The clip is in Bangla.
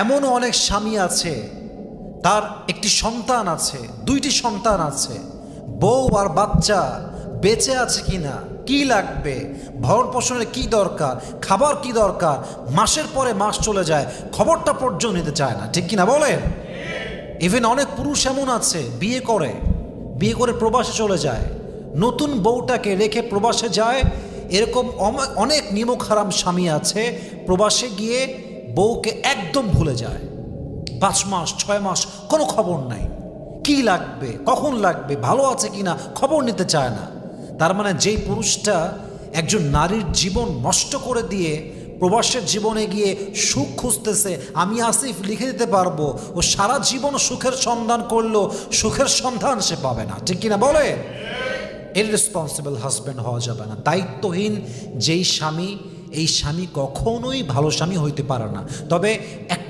এমনও অনেক স্বামী আছে, তার একটি সন্তান আছে, দুইটি সন্তান আছে, বউ আর বাচ্চা বেঁচে আছে কিনা, কি লাগবে, ভরণ পোষণের কি দরকার, খাবার কি দরকার, মাসের পরে মাস চলে যায়, খবরটা পর্যন্ত নিতে চায় না, ঠিক কিনা বলেন? ইভেন অনেক পুরুষ এমন আছে বিয়ে করে প্রবাসে চলে যায়, নতুন বউটাকে রেখে প্রবাসে যায়। এরকম অনেক নিমক হারাম স্বামী আছে, প্রবাসে গিয়ে বউকে একদম ভুলে যায়, 5 মাস 6 মাস কোনো খবর নাই, কি লাগবে, কখন লাগবে, ভালো আছে কিনা খবর নিতে চায় না। তার মানে যেই পুরুষটা একজন নারীর জীবন নষ্ট করে দিয়ে প্রবাসের জীবনে গিয়ে সুখ খুঁজতেছে, আমি আসিফ লিখে দিতে পারবো, ও সারা জীবন সুখের সন্ধান করলো, সুখের সন্ধান সে পাবে না, ঠিক কিনা বলে? ইররেসপন্সিবল হাজব্যান্ড হওয়া যাবে না। দায়িত্বহীন যেই স্বামী, এই স্বামী কখনোই ভালো স্বামী হইতে পারে না। তবে